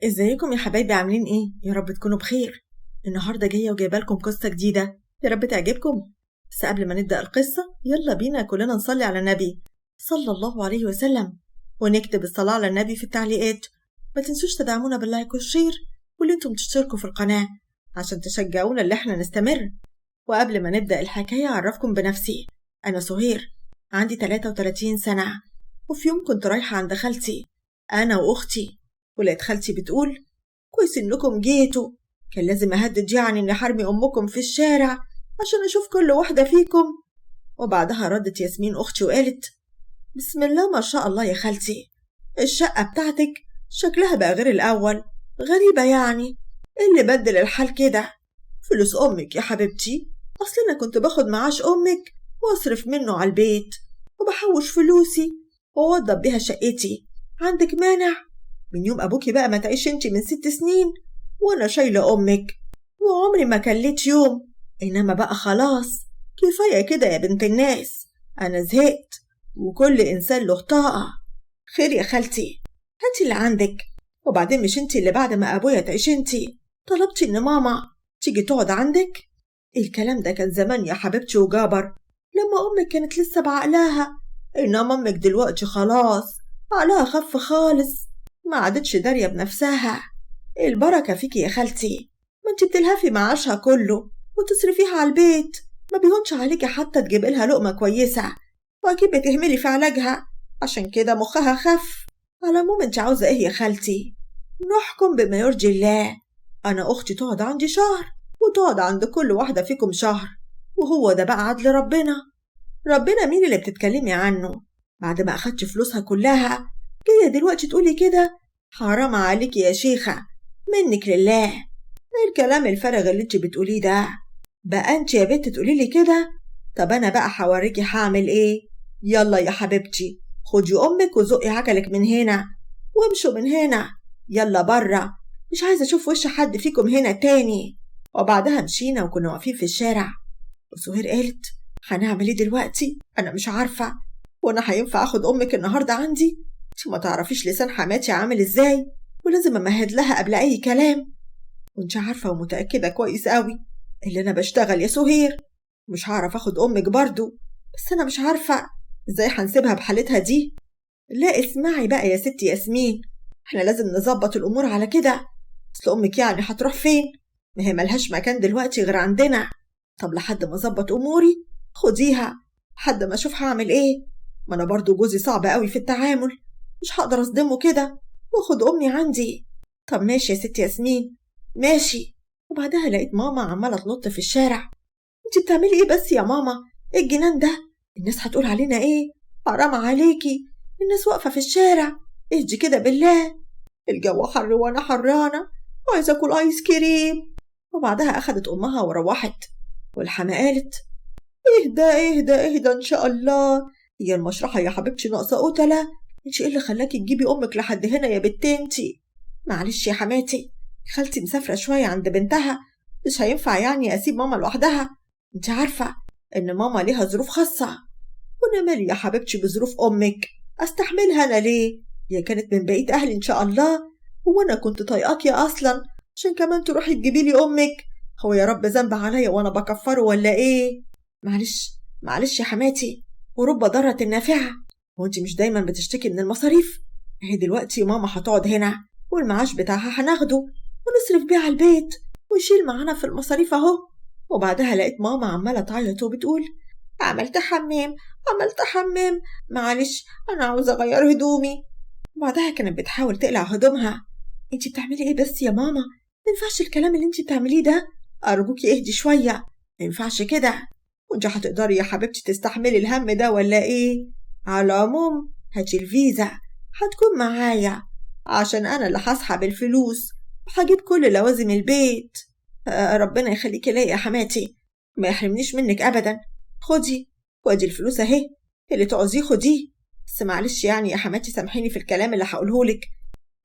ازيكم يا حبايبي، عاملين ايه؟ يا رب تكونوا بخير. النهارده جايه وجايبه لكم قصه جديده، يا رب تعجبكم. بس قبل ما نبدا القصه يلا بينا كلنا نصلي على النبي صلى الله عليه وسلم، ونكتب الصلاه على النبي في التعليقات. ما تنسوش تدعمونا باللايك والشير، واللي انتم تشتركوا في القناه عشان تشجعونا اللي احنا نستمر. وقبل ما نبدا الحكايه اعرفكم بنفسي. انا سهير، عندي 33 سنه، وفي يوم كنت رايحه عند خالتي انا واختي، ولقيت خالتي بتقول: كويس انكم جيتوا، كان لازم اهدد يعني اني حرمي امكم في الشارع عشان اشوف كل واحده فيكم. وبعدها ردت ياسمين اختي وقالت: بسم الله ما شاء الله يا خالتي، الشقه بتاعتك شكلها بقى غير الاول، غريبه يعني، ايه اللي بدل الحال كده؟ فلوس امك يا حبيبتي، اصل انا كنت باخد معاش امك واصرف منه على البيت، وبحوش فلوسي واوضب بيها شقتي، عندك مانع؟ من يوم أبوكي بقى ما تعيش انتي من 6 سنين وأنا شايلة أمك، وعمري ما كليت يوم. إنما بقى خلاص، كفاية كده يا بنت الناس، أنا زهقت، وكل إنسان له طاقة. خير يا خالتي، هاتي اللي عندك. وبعدين مش انتي اللي بعد ما أبويا تعيش انتي طلبتي إن ماما تيجي تقعد عندك؟ الكلام ده كان زمان يا حبيبتي وجابر، لما أمك كانت لسه بعقلها. إنما أمك دلوقتي خلاص عقلها خف خالص، ما عادتش دارية بنفسها. البركة فيكي يا خالتي، ما انت بتلهفي معاشها كله وتصرفيها على البيت، ما بيهونش عليكي حتى تجيبي لها لقمة كويسة، وأكيد بتهملي في علاجها، عشان كده مخها خف. على العموم انت عاوزة ايه يا خالتي؟ نحكم بما يرضي الله. أنا أختي تقعد عندي شهر، وتقعد عند كل واحدة فيكم شهر، وهو ده بقى عدل ربنا. ربنا مين اللي بتتكلمي عنه؟ بعد ما أخدت فلوسها كلها جاية دلوقتي تقولي كده؟ حرام عليك يا شيخة، منك لله. ايه الكلام الفارغ اللي انت بتقوليه ده؟ بقى انت يا بنت تقولي لي كده؟ طب انا بقى حوريكي هعمل ايه. يلا يا حبيبتي، خدي امك وزقي عجلك من هنا، وامشوا من هنا، يلا برا، مش عايزه اشوف وش حد فيكم هنا تاني. وبعدها مشينا وكنا واقفين في الشارع، وسهير قالت: هنعمل ايه دلوقتي؟ انا مش عارفه، وانا هينفع اخد امك النهارده عندي؟ انت ما تعرفيش لسان حماتي عامل ازاي، ولازم امهد لها قبل اي كلام. وانت عارفه ومتاكده كويس قوي اللي انا بشتغل يا سهير، مش هعرف اخد امك برضو، بس انا مش عارفه ازاي هنسيبها بحالتها دي. لا اسمعي بقى يا ست ياسمين، احنا لازم نظبط الامور على كده. اصل امك يعني هتروح فين؟ ما هي ملهاش مكان دلوقتي غير عندنا. طب لحد ما اظبط اموري خديها، لحد ما اشوف هعمل ايه. ما انا برضو جوزي صعب قوي في التعامل، مش هقدر اصدمه كده واخد امي عندي. طب ماشي يا ست ياسمين، ماشي. وبعدها لقيت ماما عماله تنط في الشارع. انت بتعملي ايه بس يا ماما؟ ايه الجنان ده؟ الناس هتقول علينا ايه؟ حرام عليكي، الناس واقفه في الشارع، اهدي كده بالله، الجو حر وانا حرانه، عايزه اكل ايس كريم. وبعدها اخدت امها وروحت. والحما قالت: اهدى اهدى اهدى ان شاء الله، هي المشرحه يا حبيبتي ناقصه قتله؟ انت ايه اللي خلاكي تجيبي امك لحد هنا يا بنت انتي؟ معلش يا حماتي، خالتي مسافره شويه عند بنتها، مش هينفع يعني اسيب ماما لوحدها. انت عارفه ان ماما ليها ظروف خاصه، وانا مالي يا حبيبتي بظروف امك، استحملها انا ليه؟ هي كانت من بقيه اهلي ان شاء الله، هو انا كنت طايقاكي اصلا عشان كمان تروحي تجيبي لي امك؟ هو يا رب ذنب عليا وانا بكفره ولا ايه؟ معلش معلش يا حماتي، ورب ضارة نافعة. هو انت مش دايما بتشتكي من المصاريف؟ اهي دلوقتي ماما هتقعد هنا، والمعاش بتاعها هناخده ونصرف بيه على البيت، ويشيل معانا في المصاريف اهو. وبعدها لقيت ماما عمالة تعيط وبتقول: عملت حمام، عملت حمام، معلش أنا عاوزة أغير هدومي. وبعدها كانت بتحاول تقلع هدومها. انتي بتعملي ايه بس يا ماما؟ مينفعش الكلام اللي انتي بتعمليه ده، أرجوكي اهدي شوية، مينفعش كده. وانتي هتقدري يا حبيبتي تستحملي الهم ده ولا ايه؟ على العموم هاتي الفيزا، هتكون معايا، عشان أنا اللي هسحب الفلوس وهجيب كل لوازم البيت. ربنا يخليكي ليا يا حماتي، ما يحرمنيش منك أبدا. خدي، وادي الفلوس اهي، اللي تعوزيه خديه. بس معلش يعني يا حماتي سامحيني في الكلام اللي هقولهولك،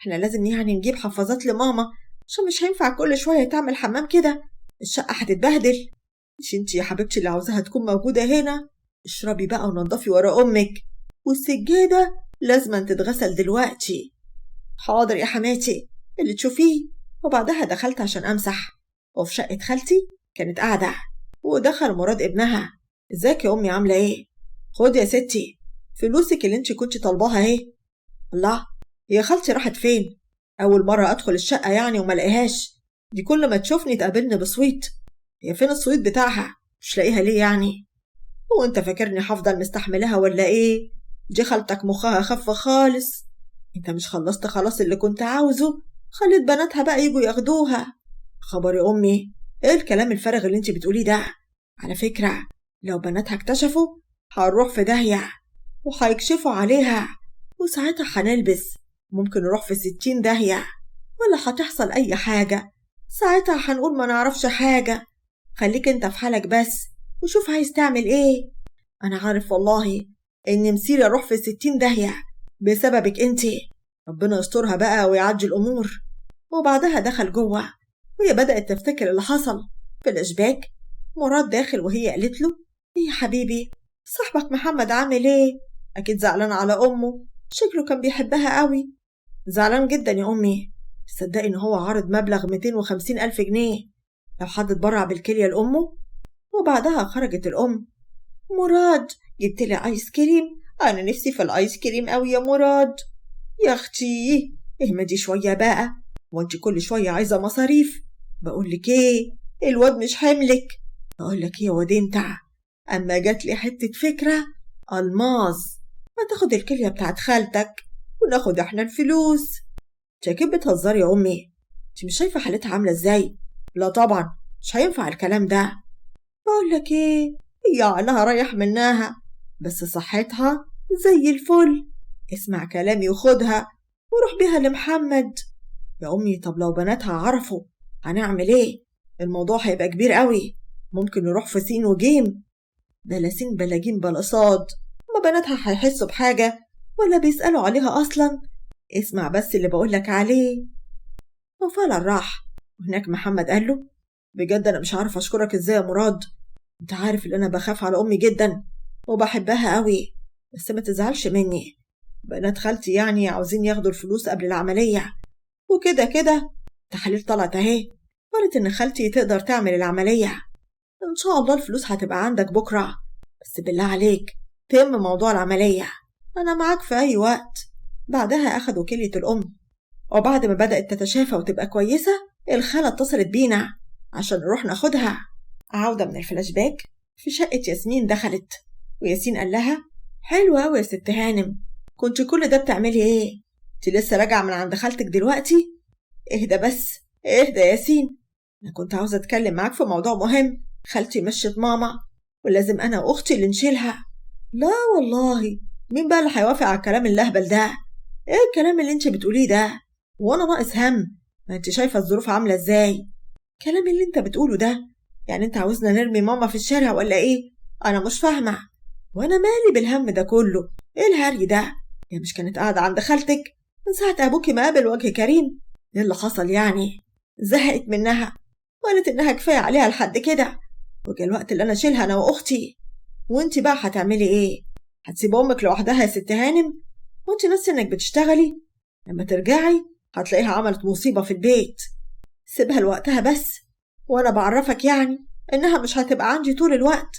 احنا لازم يعني نجيب حفاظات لماما، عشان مش هينفع كل شوية تعمل حمام كده، الشقة هتتبهدل. مش انتي يا حبيبتي اللي عاوزاها تكون موجودة هنا؟ اشربي بقى ونضفي ورا أمك، والسجادة لازم تتغسل دلوقتي. حاضر يا حماتي، اللي تشوفيه. وبعدها دخلت عشان أمسح، وفي شقة خالتي كانت قاعدة، ودخل مراد ابنها. ازيك يا أمي، عاملة ايه؟ خد يا ستي فلوسك اللي انت كنت طالباها اهي. الله، هي خالتي راحت فين؟ أول مرة أدخل الشقة يعني وما لاقيهاش، دي كل ما تشوفني تقابلني بصويت. هي فين الصويت بتاعها؟ مش لاقيها ليه يعني؟ هو انت فاكرني هفضل مستحملها ولا ايه؟ دي خالتك مخها خف خالص. انت مش خلصت خلاص اللي كنت عاوزه؟ خليت بناتها بقى يجوا ياخدوها. خبر يا أمي، ايه الكلام الفارغ اللي انت بتقوليه ده؟ على فكرة لو بناتها اكتشفوا هنروح في داهية، وهيكشفوا عليها، وساعتها هنلبس، ممكن نروح في 60 داهية، ولا هتحصل أي حاجة. ساعتها هنقول ما نعرفش حاجة. خليك انت في حالك بس، وشوف عايز تعمل ايه. أنا عارف والله إني مسيري أروح في 60 داهية بسببك انتي. ربنا يسترها بقى ويعجل الأمور. وبعدها دخل جوه، وهي بدأت تفتكر اللي حصل. في الإشباك مراد داخل، وهي قالت له: ايه يا حبيبي، صاحبك محمد عامل ايه؟ أكيد زعلان على أمه، شكله كان بيحبها قوي. زعلان جدا يا أمي، تصدقي إن هو عارض مبلغ 250,000 جنيه لو حد اتبرع بالكلية لأمه. وبعدها خرجت الأم: مراد، جبت لي آيس كريم، أنا نفسي في الآيس كريم أوي يا مراد. يا أختي اهمدي شوية بقى، وانت كل شوية عايزة مصاريف. بقولك ايه، الواد مش حملك. بقولك ايه يا واد انت، أما جات لي حتة فكرة ألماظ، ما تاخد الكلية بتاعت خالتك وناخد احنا الفلوس. انت اكيد بتهزري يا أمي، انت مش شايفة حالتها عاملة ازاي؟ لا طبعا مش هينفع الكلام ده. بقولك ايه، هي عقلها رايح منها، بس صحتها زي الفل. اسمع كلامي وخدها وروح بيها لمحمد. يا أمي طب لو بناتها عرفوا هنعمل ايه؟ الموضوع هيبقى كبير قوي، ممكن نروح في سين وجيم. بلا سين بلا جيم بلا صاد، ما بناتها هيحسوا بحاجة ولا بيسألوا عليها أصلا. اسمع بس اللي بقولك عليه. وفعلا راح، وهناك محمد قال له: بجد أنا مش عارف أشكرك ازاي يا مراد. انت عارف ان انا بخاف على امي جدا وبحبها قوي، بس ما تزعلش مني. بنات خالتي يعني عاوزين ياخدوا الفلوس قبل العملية، وكده كده التحاليل طلعت اهي، قالت ان خالتي تقدر تعمل العملية. ان شاء الله الفلوس هتبقى عندك بكرة، بس بالله عليك تم موضوع العملية، انا معاك في اي وقت. بعدها اخدوا كلية الام، وبعد ما بدأت تتشافى وتبقى كويسة الخالة اتصلت بينا عشان نروح ناخدها. عودة من الفلاش باك. في شقة ياسمين دخلت، وياسين قال لها: حلوة أوي يا ست هانم، كنت كل ده بتعملي ايه؟ انت لسه راجعة من عند خالتك دلوقتي؟ اهدى بس، اهدى يا ياسين، أنا كنت عاوزة أتكلم معاك في موضوع مهم. خالتي مشت ماما، ولازم أنا وأختي اللي نشيلها. لا والله، مين بقى اللي هيوافق على الكلام اللهبل ده؟ ايه الكلام اللي انت بتقوليه ده؟ وانا ناقص هم؟ ما انت شايفة الظروف عاملة ازاي. الكلام اللي انت بتقوله ده، يعني انت عاوزنا نرمي ماما في الشارع ولا ايه؟ انا مش فاهمة. وانا مالي بالهم ده كله؟ ايه الهري ده؟ هي مش كانت قاعدة عند خالتك من ساعة ابوكي ما قابل وجه كريم؟ ايه اللي حصل يعني؟ زهقت منها وقالت انها كفاية عليها لحد كده، وجا الوقت اللي انا اشيلها انا واختي. وانت بقى هتعملي ايه؟ هتسيب امك لوحدها يا ست هانم؟ وانت ناسية انك بتشتغلي؟ لما ترجعي هتلاقيها عملت مصيبة في البيت. سيبها لوقتها بس، وانا بعرفك يعني انها مش هتبقى عندي طول الوقت،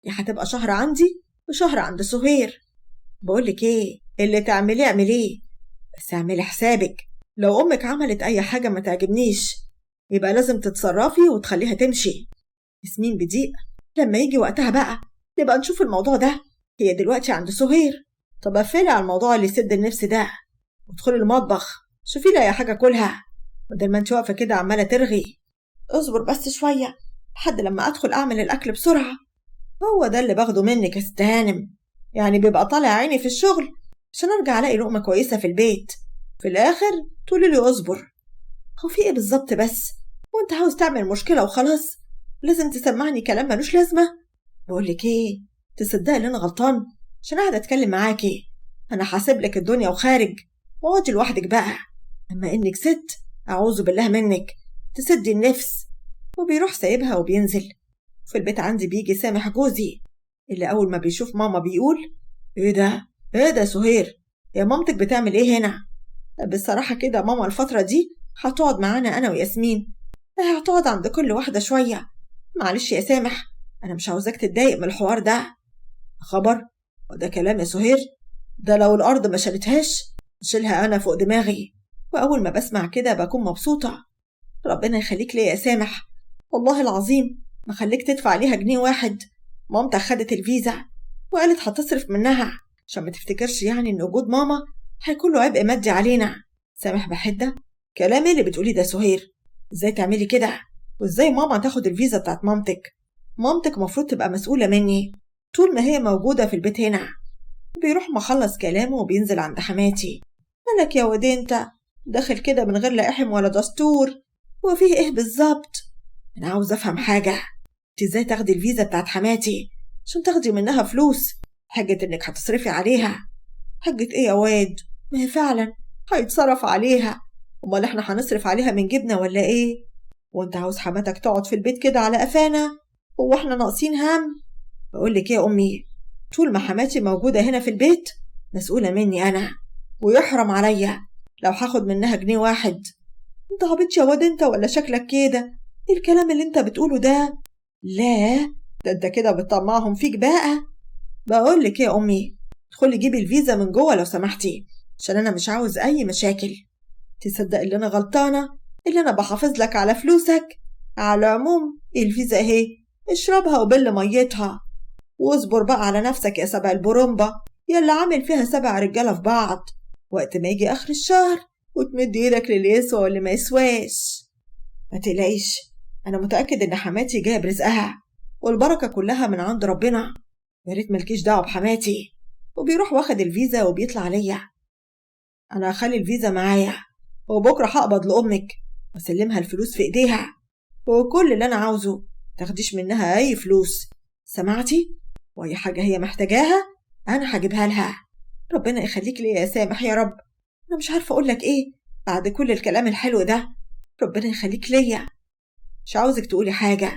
دي هتبقى شهر عندي وشهر عند سهير. بقولك ايه، اللي تعمليه اعمليه، بس اعملي حسابك لو امك عملت اي حاجة ما تعجبنيش يبقى لازم تتصرفي وتخليها تمشي. ياسمين بضيق: لما يجي وقتها بقى نبقى نشوف الموضوع ده، هي دلوقتي عند سهير. طب قفلي على الموضوع اللي يسد النفس ده، وادخلي المطبخ شوفي لي اي حاجة كلها، بدل ما انت واقفة كده عمالة ترغي. اصبر بس شوية لحد لما ادخل اعمل الاكل بسرعة. هو ده اللي باخده منك يا ست هانم، يعني بيبقى طالع عيني في الشغل عشان ارجع الاقي لقمة كويسة في البيت، في الاخر تقولي لي اصبر. هو في ايه بالظبط بس؟ وانت عاوز تعمل مشكلة وخلاص لازم تسمعني كلام ملوش لازمة؟ بقولك ايه، تصدقي ان انا غلطان عشان قاعدة اتكلم معاكي؟ انا حاسب لك الدنيا وخارج، واقعدي لوحدك بقى. اما انك ست اعوذ بالله منك، تسدي النفس. وبيروح سايبها وبينزل. في البيت عندي بيجي سامح جوزي، اللي اول ما بيشوف ماما بيقول: ايه ده، ايه ده سهير، يا مامتك بتعمل ايه هنا؟ بصراحة كده ماما الفترة دي هتقعد معانا أنا وياسمين، هتقعد عند كل واحدة شوية. معلش يا سامح، أنا مش عاوزاك تتضايق من الحوار ده. خبر؟ وده كلام يا سهير؟ ده لو الأرض ما شالتهاش أشيلها أنا فوق دماغي، وأول ما بسمع كده بكون مبسوطة. ربنا يخليك ليا يا سامح، والله العظيم ما خليك تدفع عليها جنيه واحد. مامتك خدت الفيزا وقالت هتصرف منها، عشان ما تفتكرش يعني إن وجود ماما هيكون له عبء مادي علينا. سامح بحدة، كلام اللي بتقوليه ده سهير؟ ازاي تعملي كده؟ وازاي ماما تاخد الفيزا بتاعت مامتك؟ مامتك مفروض تبقى مسؤولة مني طول ما هي موجودة في البيت هنا. بيروح مخلص كلامه وبينزل عند حماتي. مالك يا ودي انت داخل كده من غير لا احم ولا دستور؟ هو فيه ايه بالظبط؟ انا عاوز افهم حاجة. انت ازاي تاخدي الفيزا بتاعت حماتي عشان تاخدي منها فلوس؟ حجة انك هتصرفي عليها. حجة ايه يا واد؟ ما هي فعلا هيتصرف عليها. امال احنا هنصرف عليها من جبنا ولا ايه؟ وانت عاوز حماتك تقعد في البيت كده على قفانا؟ هو احنا ناقصين هم؟ بقولك ايه يا امي، طول ما حماتي موجودة هنا في البيت مسؤولة مني انا، ويحرم عليا لو هاخد منها جنيه واحد. انت عبيط يا واد انت ولا شكلك كده؟ ايه الكلام اللي انت بتقوله ده؟ لا، ده انت كده بتطمعهم فيك بقى. بقولك ايه يا امي، ادخلي جيبي الفيزا من جوه لو سمحتي، عشان انا مش عاوز اي مشاكل. تصدق اللي انا غلطانة اللي انا بحافظ لك على فلوسك؟ على العموم الفيزا اهي، اشربها وبل ميتها، واصبر بقى على نفسك يا سبع البرومبا يلا عامل فيها 7 رجالة في بعض. وقت ما يجي آخر الشهر وتمد ايدك للي يسوى واللي ما يسواش. ما تقلقيش، أنا متأكد إن حماتي جاية برزقها، والبركة كلها من عند ربنا. يا ريت ملكيش دعوة بحماتي. وبيروح واخد الفيزا وبيطلع ليا. أنا هخلي الفيزا معايا، وبكرة هقبض لأمك وأسلمها الفلوس في إيديها، وكل اللي أنا عاوزه تاخديش منها أي فلوس، سمعتي؟ وأي حاجة هي محتاجاها أنا هجيبها لها. ربنا يخليك ليا يا سامح يا رب. أنا مش عارفة أقولك إيه بعد كل الكلام الحلو ده. ربنا يخليك ليا. مش عاوزك تقولي حاجة،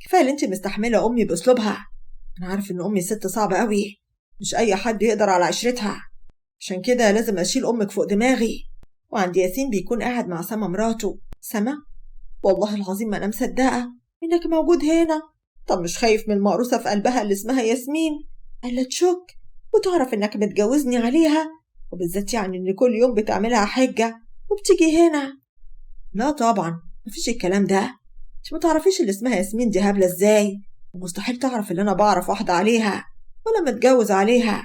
كفاية اللي انت مستحملة أمي بأسلوبها. أنا عارف إن أمي ست صعبة قوي، مش أي حد يقدر على عشرتها، عشان كده لازم أشيل أمك فوق دماغي. وعند ياسين بيكون قاعد مع سما مراته. سما، والله العظيم ما أنا مصدقة إنك موجود هنا. طب مش خايف من المقروصة في قلبها اللي اسمها ياسمين ألا تشك وتعرف إنك متجوزني عليها؟ وبالذات يعني إن كل يوم بتعملها حجة وبتيجي هنا. لا طبعا مفيش الكلام ده. مش متعرفيش اللي اسمها ياسمين دي هبلة ازاي؟ ومستحيل تعرف اللي أنا بعرف واحدة عليها ولا متجوز عليها.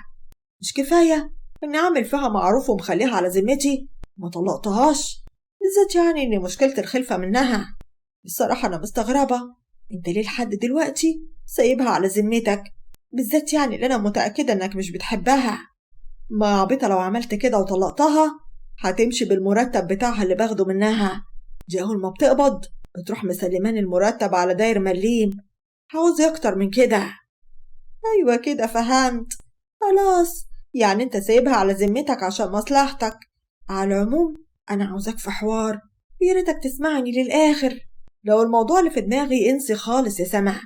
مش كفاية إني أعمل فيها معروف ومخليها على ذمتي وما طلقتهاش؟ بالذات يعني إن مشكلة الخلفة منها. بصراحة أنا مستغربة أنت ليه لحد دلوقتي سايبها على ذمتك، بالذات يعني اللي أنا متأكدة إنك مش بتحبها. ما عبيطة لو عملت كده وطلقتها هتمشي بالمرتب بتاعها اللي باخده منها. دي أول ما بتقبض بتروح مسلمان المرتب على داير مليم. عاوز أكتر من كده؟ أيوة كده فهمت. خلاص، يعني أنت سايبها على ذمتك عشان مصلحتك. على العموم أنا عاوزك في حوار، وياريتك تسمعني للآخر. لو الموضوع اللي في دماغي انسي خالص يا سما.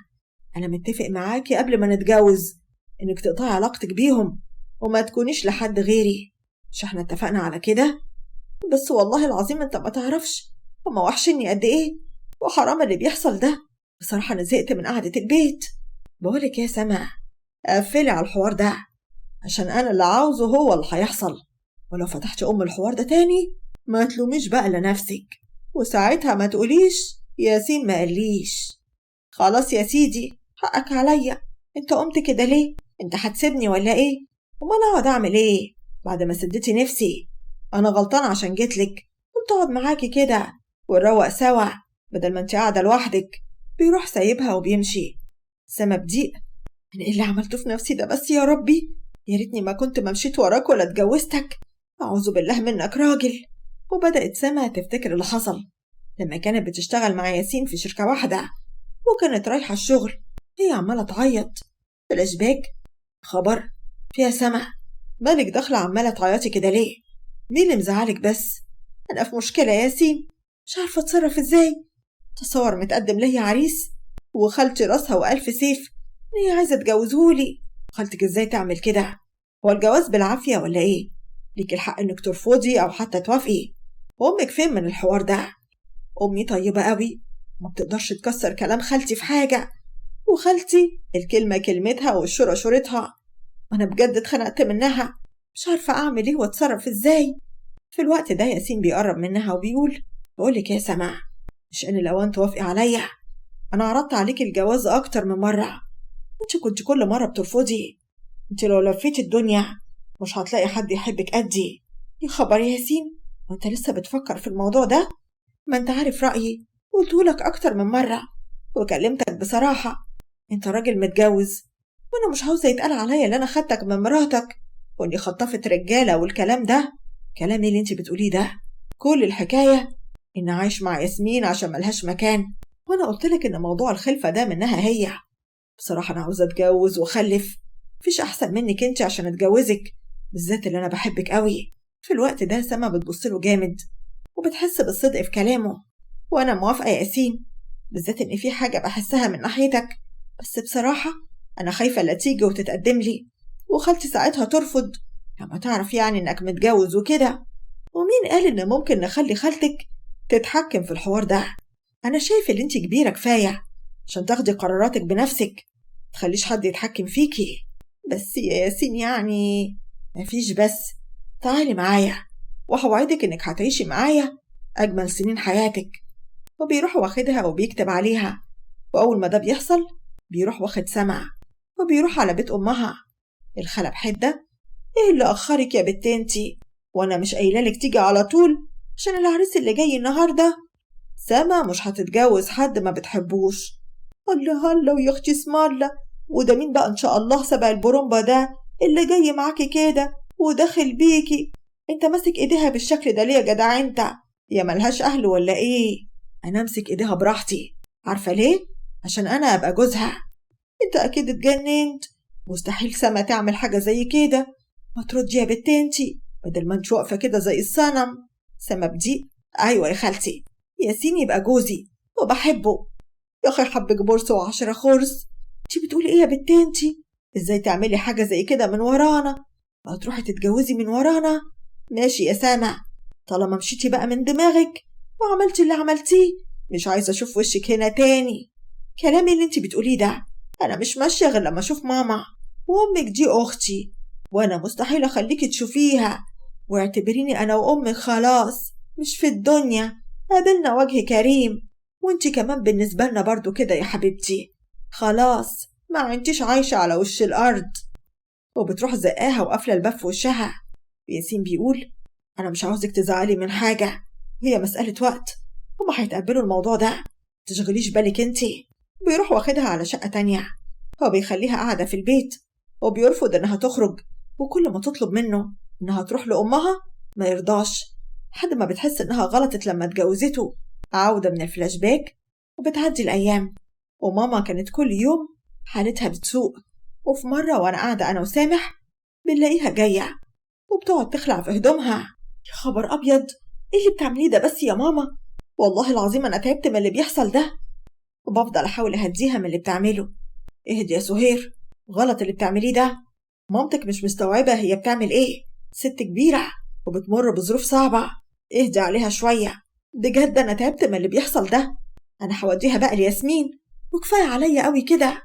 أنا متفق معاكي قبل ما نتجوز إنك تقطعي علاقتك بيهم وما تكونيش لحد غيري. مش احنا اتفقنا على كده؟ بس والله العظيم انت ما تعرفش هما وحشني قد ايه، وحرام اللي بيحصل ده. بصراحة أنا زهقت من قعدة البيت. بقولك يا سما، قفلي على الحوار ده، عشان أنا اللي عاوزه هو اللي هيحصل. ولو فتحت الحوار ده تاني ما تلوميش بقى لنفسك، وساعتها ما تقوليش ياسين ما قاليش. خلاص يا سيدي، حقك عليا. انت قمت كده ليه؟ انت هتسيبني ولا ايه؟ امال اقعد اعمل ايه بعد ما سدتي نفسي؟ انا غلطان عشان جيتلك، قلت اقعد معاكي كده ونروق سوا بدل ما انت قاعده لوحدك. بيروح سايبها وبيمشي. سما بضيق، انا ايه اللي عملته في نفسي ده بس يا ربي؟ يا ريتني ما كنت مشيت وراك ولا اتجوزتك. اعوذ بالله منك راجل. وبدأت سما تفتكر اللي حصل لما كانت بتشتغل مع ياسين في شركة واحدة، وكانت رايحة الشغل هي عمالة تعيط. فلاش باك. خبر؟ فيها سما، مالك داخلة عمالة تعيطي كده ليه؟ مين اللي مزعلك بس؟ أنا في مشكلة يا ياسين، مش عارفة أتصرف إزاي. تصور متقدم ليا عريس وخالتي راسها وألف سيف إن هي عايزة تجوزهولي. خالتك إزاي تعمل كده؟ هو الجواز بالعافية ولا إيه؟ ليك الحق إنك ترفضي أو حتى توافقي. وأمك فين من الحوار ده؟ أمي طيبة قوي، ما بتقدرش تكسر كلام خالتي في حاجة، وخالتي الكلمة كلمتها والشورة شورتها. وأنا بجد اتخنقت منها، مش عارفة أعمل إيه وأتصرف إزاي. في الوقت ده ياسين بيقرب منها وبيقول: بقولك يا سما، مش أن الأوان توافقي عليا؟ أنا عرضت عليك الجواز أكتر من مرة، انت كنت كل مرة بترفضي. انت لو لفيت الدنيا مش هتلاقي حد يحبك قدي. يا خبر يا ياسين، وانت لسه بتفكر في الموضوع ده؟ ما انت عارف رأيي، قلتهولك أكتر من مرة وكلمتك بصراحة. انت راجل متجوز، وانا مش عاوزة يتقال عليا اللي انا خدتك من مراتك واني خطفت رجالة والكلام ده. كلام ايه اللي انت بتقوليه ده؟ كل الحكاية ان عايش مع ياسمين عشان ملهاش مكان، وانا قلتلك ان موضوع الخلفة ده منها هي. بصراحة انا عاوزة اتجوز واخلف، مفيش احسن منك انت عشان اتجوزك، بالذات اللي انا بحبك قوي. في الوقت ده سما بتبصله جامد وبتحس بالصدق في كلامه. وانا موافقة يا ياسين، بالذات ان في حاجة بحسها من ناحيتك، بس بصراحة انا خايفة لا تيجي وتتقدم لي وخالتي ساعتها ترفض، لما تعرف يعني انك متجوز وكده. ومين قال ان ممكن نخلي خالتك تتحكم في الحوار ده؟ انا شايف ان انت كبيرة كفاية عشان تاخدي قراراتك بنفسك، تخليش حد يتحكم فيكي. بس يا ياسين يعني مفيش بس، تعالي معايا وهوعدك انك هتعيشي معايا اجمل سنين حياتك. وبيروح واخدها وبيكتب عليها، واول ما ده بيحصل بيروح واخد سما وبيروح على بيت امها. الخالة بحدة: ايه اللي اخرك يا بنت انتي؟ وانا مش قايلالك تيجي على طول عشان العريس اللي جاي النهارده؟ سما مش هتتجوز حد ما بتحبوش. الله الله ويا اختي اسم الله، وده مين بقى ان شاء الله سبع البرومبا ده اللي جاي معاكي كده وداخل بيكي؟ انت ماسك ايديها بالشكل ده ليه يا جدع انت؟ يا ملهاش اهل ولا ايه؟ انا امسك ايديها براحتي، عارفه ليه؟ عشان انا ابقى جوزها. انت اكيد اتجننت، مستحيل سما تعمل حاجه زي كده. ما تردي يا بنت انتي بدل ما انت واقفه كده زي الصنم. سما بدي: ايوه يا خالتي، ياسين يبقى جوزي وبحبه. يا اخي حبك بورس وعشرة خرس، انتي بتقولي ايه يا بنت انتي؟ ازاي تعملي حاجه زي كده من ورانا؟ ما تروحي تتجوزي من ورانا؟ ماشي يا سما، طالما مشيتي بقى من دماغك وعملتي اللي عملتيه، مش عايزه اشوف وشك هنا تاني. كلامي اللي انتي بتقوليه ده انا مش ماشيه غير لما اشوف ماما، وامك دي اختي وانا مستحيل اخليكي تشوفيها. واعتبريني انا وامك خلاص مش في الدنيا، قابلنا وجه كريم. وانتي كمان بالنسبه لنا برضو كده يا حبيبتي، خلاص ما عنديش عايشه على وش الارض. وبتروح زقاها وقافله الباب في وشها. ياسين بيقول: انا مش عاوزك تزعلي من حاجه، هي مساله وقت، هما هيتقبلوا الموضوع ده، تشغليش بالك انتي. بيروح واخدها على شقه تانية، هو بيخليها قاعده في البيت وبيرفض انها تخرج، وكل ما تطلب منه انها تروح لامها ما يرضاش، لحد ما بتحس انها غلطت لما اتجوزته. عودة من الفلاش باك. وبتعدي الأيام، وماما كانت كل يوم حالتها بتسوء. وفي مرة وأنا قاعدة أنا وسامح بنلاقيها جاية وبتقعد تخلع في هدومها. يا خبر أبيض، إيه اللي بتعمليه ده بس يا ماما؟ والله العظيم أنا تعبت من اللي بيحصل ده. وبفضل أحاول أهديها من اللي بتعمله. اهدي يا سهير، غلط اللي بتعمليه ده، مامتك مش مستوعبة هي بتعمل إيه، ست كبيرة وبتمر بظروف صعبة، اهدي عليها شوية. بجد أنا تعبت من اللي بيحصل ده، أنا هوديها بقى لياسمين وكفاية عليا قوي كده.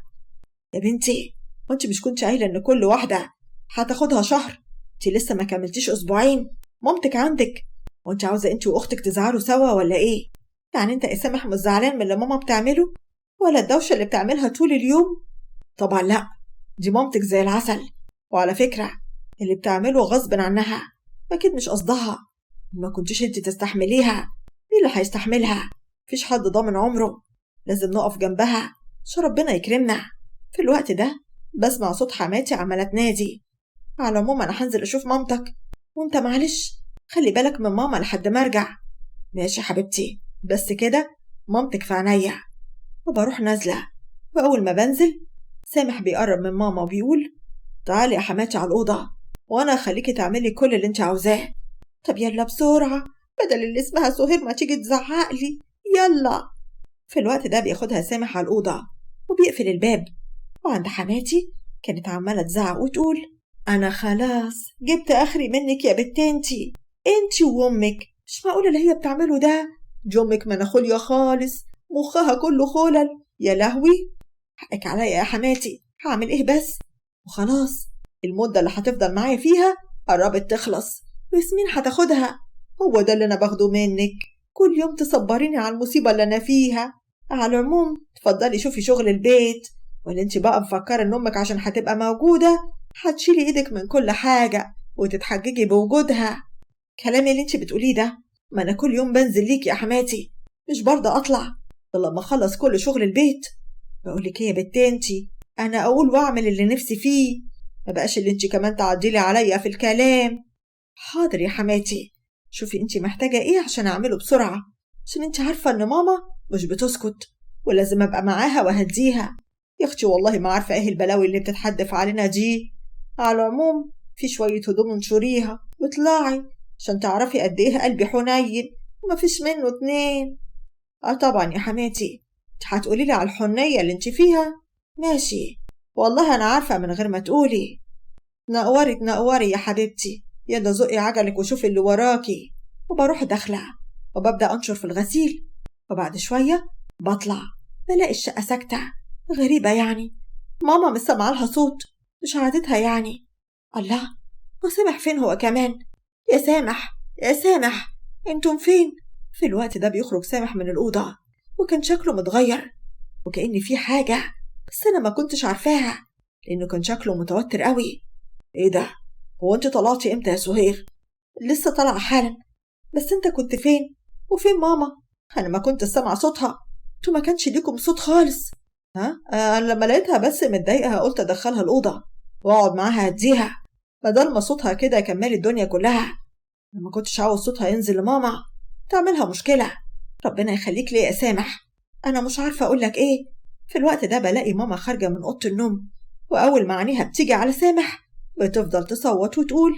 يا بنتي وانت مش كنت قايلة إن كل واحدة هتاخدها شهر؟ انت لسه ما كملتيش أسبوعين، مامتك عندك، وانت عاوزة انت وأختك تزعلوا سوا ولا إيه؟ يعني انت يا سامح مش زعلان من اللي ماما بتعمله ولا الدوشة اللي بتعملها طول اليوم؟ طبعا لأ، دي مامتك زي العسل. وعلى فكرة اللي بتعمله غصب عنها، أكيد مش قصدها، ما كنتش انت تستحمليها، مين اللي هيستحملها؟ مفيش حد ضامن عمره، لازم نقف جنبها عشان ربنا يكرمنا. في الوقت ده بسمع صوت حماتي عمالة تنادي: على العموم أنا هنزل أشوف مامتك، وانت معلش خلي بالك من ماما لحد ما أرجع. ماشي حبيبتي، بس كده مامتك في عينيا. وبروح نازلة، وأول ما بنزل سامح بيقرب من ماما وبيقول: تعالي يا حماتي على الأوضة وأنا أخليكي تعملي كل اللي انت عاوزاه. طب يلا بسرعة، بدل اللي اسمها سهير ما تيجي تزعقلي، يلا. في الوقت ده بياخدها سامح على الأوضة وبيقفل الباب، وعند حماتي كانت عمالة تزعق وتقول: أنا خلاص جبت آخري منك يا بنت انتي وأمك، مش معقولة اللي هي بتعمله ده. دي أمك مناخوليا خالص، مخها كله خلل. يا لهوي، حقك عليا يا حماتي، هعمل إيه بس؟ وخلاص المدة اللي هتفضل معايا فيها قربت تخلص، وياسمين هتاخدها. هو ده اللي أنا باخده منك، كل يوم تصبريني على المصيبة اللي أنا فيها. على العموم تفضلي شوفي شغل البيت، ولا انت بقى مفكرة ان امك عشان هتبقى موجودة هتشيلي ايدك من كل حاجة وتتحججي بوجودها؟ كلامي اللي انت بتقوليه ده، ما انا كل يوم بنزل ليك يا حماتي، مش برضه اطلع غير لما اخلص كل شغل البيت. بقولك ايه يا بنت انتي، انا اقول واعمل اللي نفسي فيه، ما بقاش اللي انتي كمان تعديلي عليا في الكلام. حاضر يا حماتي، شوفي انتي محتاجة ايه عشان اعمله بسرعة، عشان انتي عارفة ان ماما مش بتسكت ولازم ابقى معاها وهديها. يا اختي والله ما عارفة ايه البلاوي اللي بتتحدف علينا دي. على العموم في شوية هدوم انشريها واطلعي عشان تعرفي قد ايه قلبي حنين ومفيش منه اتنين. اه طبعا يا حماتي، انت هتقوليلي على الحنية اللي انت فيها؟ ماشي، والله انا عارفة من غير ما تقولي. تنقوري تنقوري يا حبيبتي، يلا زقي عجلك وشوفي اللي وراكي. وبروح داخلة وببدأ أنشر في الغسيل، وبعد شوية بطلع بلاقي الشقة ساكتة. غريبة يعني، ماما مش سامعالها صوت، مش عادتها يعني. الله، وسامح فين هو كمان؟ يا سامح يا سامح، انتم فين؟ في الوقت ده بيخرج سامح من الأوضة، وكان شكله متغير وكأن في حاجة، بس أنا ما كنتش عارفاها لأنه كان شكله متوتر قوي. إيه ده؟ هو أنت طلعتي إمتى يا سهير؟ لسه طالعة حالا. بس أنت كنت فين؟ وفين ماما؟ أنا ما كنت سامعة صوتها، انتوا ما كانش ليكم صوت خالص. ها؟ أنا لما لقيتها بس متضايقة قلت أدخلها الأوضة وأقعد معاها أديها، بدل ما صوتها كده كمال الدنيا كلها. أنا ما كنتش عاوز صوتها ينزل لماما تعملها مشكلة. ربنا يخليك ليه يا سامح، أنا مش عارفة أقولك إيه. في الوقت ده بلاقي ماما خارجة من أوضة النوم، وأول ما عينيها بتيجي على سامح بتفضل تصوت وتقول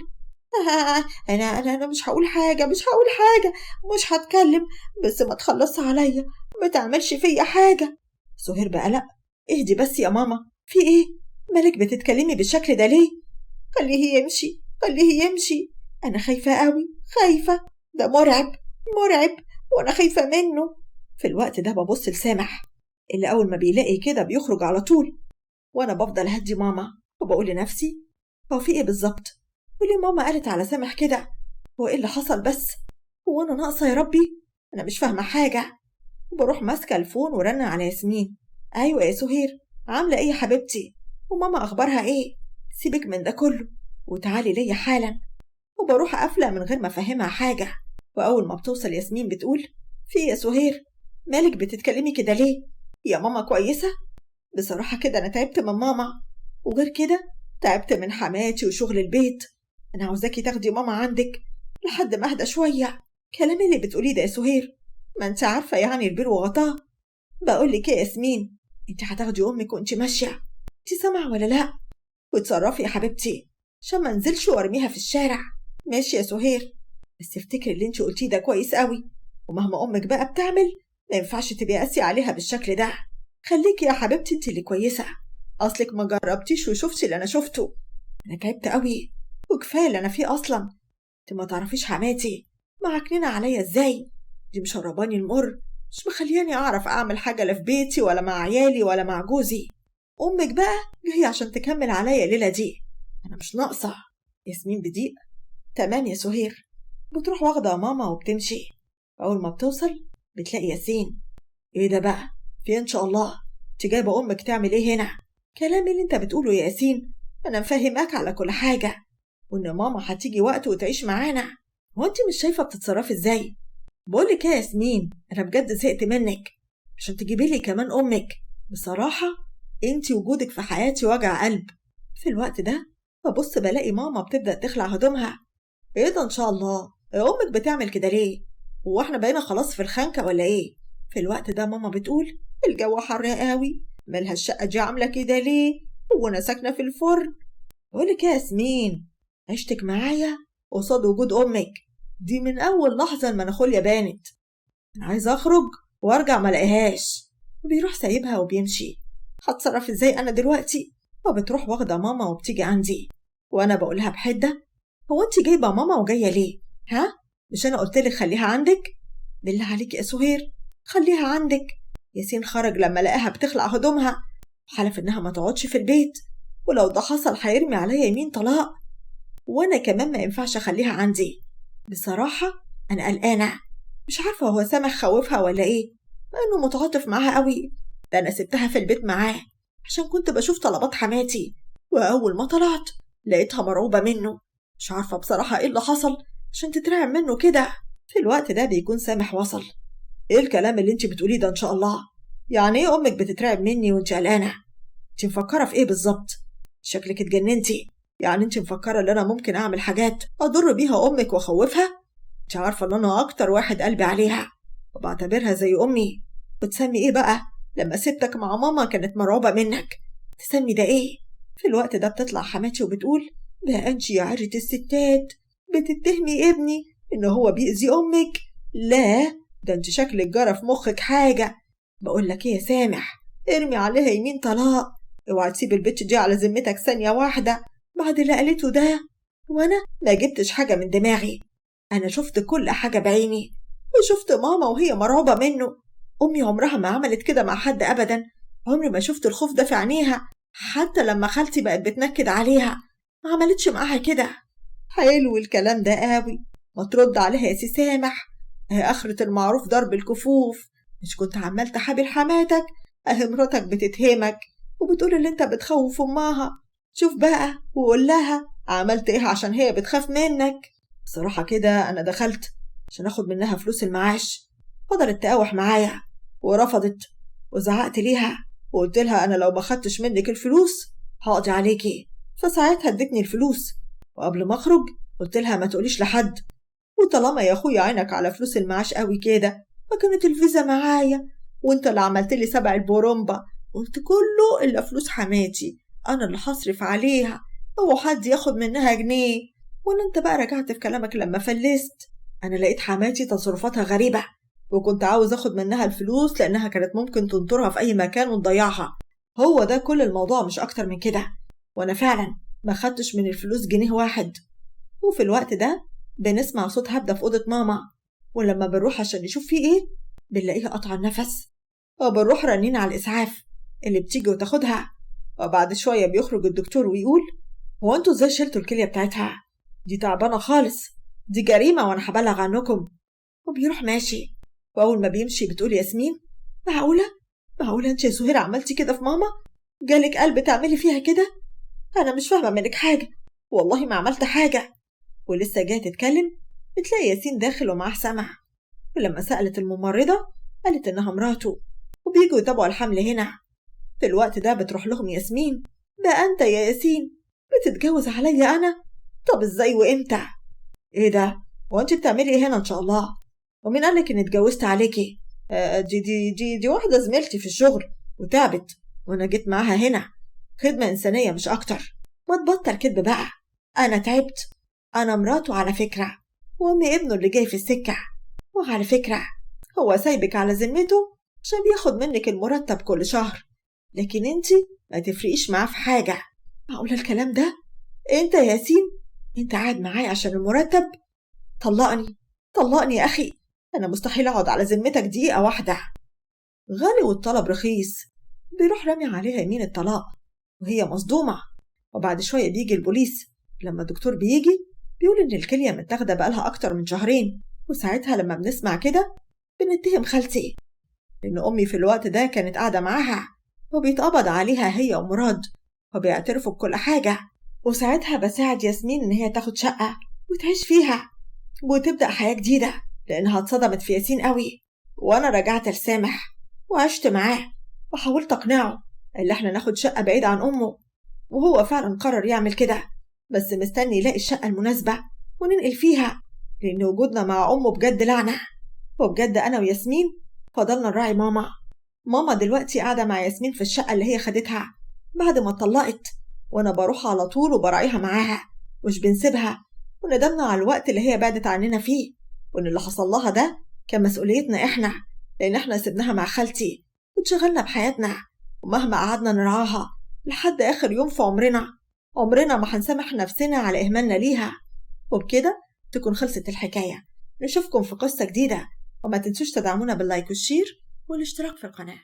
أنا مش هقول حاجة، مش هقول حاجة، مش هتكلم، بس ما تخلص عليا، ما تعملش فيا حاجة. سهير بقى لأ، اهدي بس يا ماما، في إيه؟ مالك بتتكلمي بالشكل ده ليه؟ خليه يمشي، خليه يمشي، أنا خايفة قوي، خايفة، ده مرعب مرعب، وأنا خايفة منه. في الوقت ده ببص لسامح اللي أول ما بيلاقي كده بيخرج على طول، وأنا بفضل هدي ماما وبقول لنفسي هو في إيه بالظبط؟ وليه ماما قالت على سامح كده؟ هو إيه اللي حصل بس؟ هو أنا ناقصة يا ربي؟ أنا مش فاهمة حاجة. وبروح ماسكة الفون ورن على ياسمين. أيوة يا سهير، عاملة إيه يا حبيبتي؟ وماما أخبارها إيه؟ سيبك من ده كله وتعالي ليا حالا. وبروح قافلة من غير ما أفهمها حاجة، وأول ما بتوصل ياسمين بتقول في يا سهير، مالك بتتكلمي كده ليه؟ يا ماما كويسة؟ بصراحة كده أنا تعبت من ماما، وغير كده تعبت من حماتي وشغل البيت. أنا عاوزاكي تاخدي ماما عندك لحد ما أهدى شوية. كلامي اللي بتقوليه ده يا سهير، ما أنت عارفة يعني البير وغطاه. بقولك إيه يا ياسمين، أنت هتاخدي أمك وأنت ماشية، أنت سامعة ولا لأ؟ وتصرفي يا حبيبتي عشان ما انزلش وارميها في الشارع. ماشي يا سهير، بس افتكري اللي انت قلتيه ده كويس قوي، ومهما امك بقى بتعمل ما ينفعش تبقي قاسي عليها بالشكل ده. خليكي يا حبيبتي انت اللي كويسه، اصلك ما جربتيش وشفتي اللي انا شفته. انا تعبت قوي وكفايه اللي انا فيه اصلا. انت ما تعرفيش حماتي معكنينه عليا ازاي، دي مشرباني المر، مش مخلياني اعرف اعمل حاجه لا في بيتي ولا مع عيالي ولا مع جوزي. امك بقى جايه عشان تكمل عليا الليله دي، انا مش ناقصه. ياسمين بضيق تمام يا سهير، بتروح واخده ماما وبتمشي. اول ما بتوصل بتلاقي ياسين. ايه ده بقى، في ان شاء الله انت جايبه امك تعمل ايه هنا؟ كلام اللي انت بتقوله يا ياسين، انا مفهماك على كل حاجه، وان ماما هتيجي وقت وتعيش معانا. هو انت مش شايفه بتتصرفي ازاي؟ بقولك ايه يا ياسمين، انا بجد زهقت منك عشان تجيبي لي كمان امك. بصراحه انت وجودك في حياتي وجع قلب. في الوقت ده ببص بلاقي ماما بتبدأ تخلع هدومها. ايه ده ان شاء الله، امك بتعمل كده ليه؟ هو احنا بقينا خلاص في الخنكة ولا ايه؟ في الوقت ده ماما بتقول الجو حر قوي، مالها الشقة دي عاملة كده ليه؟ هو انا ساكنة في الفرن؟ بقولك يا ياسمين، عشتك معايا قصاد وجود امك دي من اول لحظة المناخوليا بانت. انا عايزة اخرج وارجع ملاقيهاش، وبيروح سايبها وبيمشي. هتصرف ازاي انا دلوقتي؟ وبتروح واخدة ماما وبتيجي عندي، وانا بقولها بحدة هو انت جايبة ماما وجاية ليه؟ ها؟ مش أنا قلتلك خليها عندك؟ بالله عليك يا سهير خليها عندك. ياسين خرج لما لقاها بتخلع هدومها، حلف إنها ما تقعدش في البيت، ولو ده حصل هيرمي عليا يمين طلاق، وأنا كمان ما ينفعش أخليها عندي. بصراحة أنا قلقانة، مش عارفة هو سامح خوفها ولا إيه، لأنه متعاطف معاها قوي. ده أنا سبتها في البيت معاه عشان كنت بشوف طلبات حماتي، وأول ما طلعت لقيتها مرعوبة منه. مش عارفة بصراحة إيه اللي حصل عشان تترعب منه كده. في الوقت ده بيكون سامح وصل. إيه الكلام اللي انت بتقوليه ده إن شاء الله؟ يعني إيه أمك بتترعب مني وانت قلقانة؟ انت مفكرة في إيه بالظبط؟ شكلك اتجننتي. يعني انت مفكرة ان انا ممكن اعمل حاجات اضر بيها امك واخوفها؟ انت عارفة ان انا اكتر واحد قلبي عليها وبعتبرها زي امي. بتسمي ايه بقى لما سبتك مع ماما كانت مرعوبة منك؟ تسمي ده ايه؟ في الوقت ده بتطلع حماتي وبتقول ده انت يا عرة الستات بتتهمي ابني ان هو بيأذي امك. لا ده انت شكلك جرى في مخك حاجة. بقول لك ايه يا سامح، ارمي عليها يمين طلاق، اوعى تسيب البت دي على ذمتك ثانية واحدة بعد اللي قالته ده. وانا ما جبتش حاجة من دماغي، انا شفت كل حاجة بعيني، وشفت ماما وهي مرعوبة منه. امي عمرها ما عملت كده مع حد ابدا، عمري ما شفت الخوف ده في عينيها. حتى لما خالتي بقت بتنكد عليها ما عملتش معاها كده. حلو الكلام ده قوي، ما ترد عليها يا سي سامح، اهي اخرة المعروف ضرب الكفوف. مش كنت عمال تحابي حماتك، اهي مراتك بتتهمك وبتقول اللي انت بتخوف امها. شوف بقى وقول لها عملت ايه عشان هي بتخاف منك. بصراحة كده انا دخلت عشان اخد منها فلوس المعاش، فضلت تقاوح معايا ورفضت، وزعقت ليها وقلت لها انا لو ما خدتش منك الفلوس هقضي عليكي. فساعتها ادتني الفلوس، وقبل ما اخرج قلت لها ما تقوليش لحد، وطالما يا اخويا عينك على فلوس المعاش قوي كده ما كانت الفيزا معايا، وانت اللي عملت لي 7 البورومبا. قلت كله الا فلوس حماتي انا اللي هصرف عليها، هو حد ياخد منها جنيه؟ ولا انت بقى رجعت في كلامك لما فلست؟ انا لقيت حماتي تصرفاتها غريبة، وكنت عاوز اخد منها الفلوس لانها كانت ممكن تنطرها في اي مكان وتضيعها. هو ده كل الموضوع مش اكتر من كده، وانا فعلا ما خدتش من الفلوس جنيه واحد. وفي الوقت ده بنسمع صوت هبدة في أوضة ماما، ولما بنروح عشان نشوف فيه ايه بنلاقيها قطع النفس، وبنروح رنين على الإسعاف اللي بتيجي وتاخدها. وبعد شوية بيخرج الدكتور ويقول هو انتوا ازاي شلتوا الكلية بتاعتها؟ دي تعبانة خالص، دي جريمة وانا هبلغ عنكم. وبيروح ماشي، وأول ما بيمشي بتقول ياسمين معقولة انت يا سهير عملتي كده في ماما؟ جالك قلب تعملي فيها كده؟ أنا مش فاهمة منك حاجة، والله ما عملت حاجة. ولسه جاية تتكلم بتلاقي ياسين داخل ومعاه سمع، ولما سألت الممرضة قالت إنها مراته وبيجوا يتابعوا الحمل هنا. في الوقت ده بتروح لهم ياسمين بقى أنت يا ياسين بتتجوز عليا أنا؟ طب إزاي وإمتى؟ إيه ده؟ وأنت بتعملي إيه هنا إن شاء الله؟ ومين قالك إني اتجوزت عليكي؟ دي واحدة زميلتي في الشغل وتعبت وأنا جيت معاها هنا، خدمة إنسانية مش أكتر. ما تبطل كدب بقى، أنا تعبت، أنا مراته على فكرة، وأمي ابنه اللي جاي في السكة. وعلى فكرة هو سايبك على ذمته عشان بياخد منك المرتب كل شهر، لكن انتي ما تفرقيش معاه في حاجة. معقولة الكلام ده؟ انت يا ياسين انت قاعد معايا عشان المرتب؟ طلقني يا أخي، أنا مستحيل أقعد على ذمتك دقيقة واحدة. غالي والطلب رخيص، بيروح رامي عليها يمين الطلاق وهي مصدومة. وبعد شوية بيجي البوليس، لما الدكتور بيجي بيقول إن الكلية متاخدة بقالها أكتر من 2 شهر. وساعتها لما بنسمع كده بنتهم خالتي، لأن أمي في الوقت ده كانت قاعدة معاها وبيتقبض عليها هي ومراد وبيعترفوا بكل حاجة. وساعتها بساعد ياسمين إن هي تاخد شقة وتعيش فيها وتبدأ حياة جديدة، لأنها اتصدمت في ياسين قوي. وأنا رجعت لسامح وعشت معاه وحاولت أقنعه اللي احنا ناخد شقة بعيد عن أمه، وهو فعلا قرر يعمل كده، بس مستني يلاقي الشقة المناسبة وننقل فيها، لأن وجودنا مع أمه بجد لعنة. وبجد أنا وياسمين فضلنا نراعي ماما دلوقتي قاعدة مع ياسمين في الشقة اللي هي خدتها بعد ما اتطلقت، وأنا بروح على طول وبراعيها معاها مش بنسيبها. وندمنا على الوقت اللي هي بعدت عننا فيه، وإن اللي حصل لها ده كان مسؤوليتنا إحنا، لأن إحنا سيبناها مع خالتي واتشغلنا بحياتنا، ومهما قعدنا نرعاها لحد آخر يوم في عمرنا ما هنسامح نفسنا على إهمالنا ليها. وبكده تكون خلصت الحكاية. نشوفكم في قصة جديدة، وما تنسوش تدعمونا باللايك والشير والاشتراك في القناة.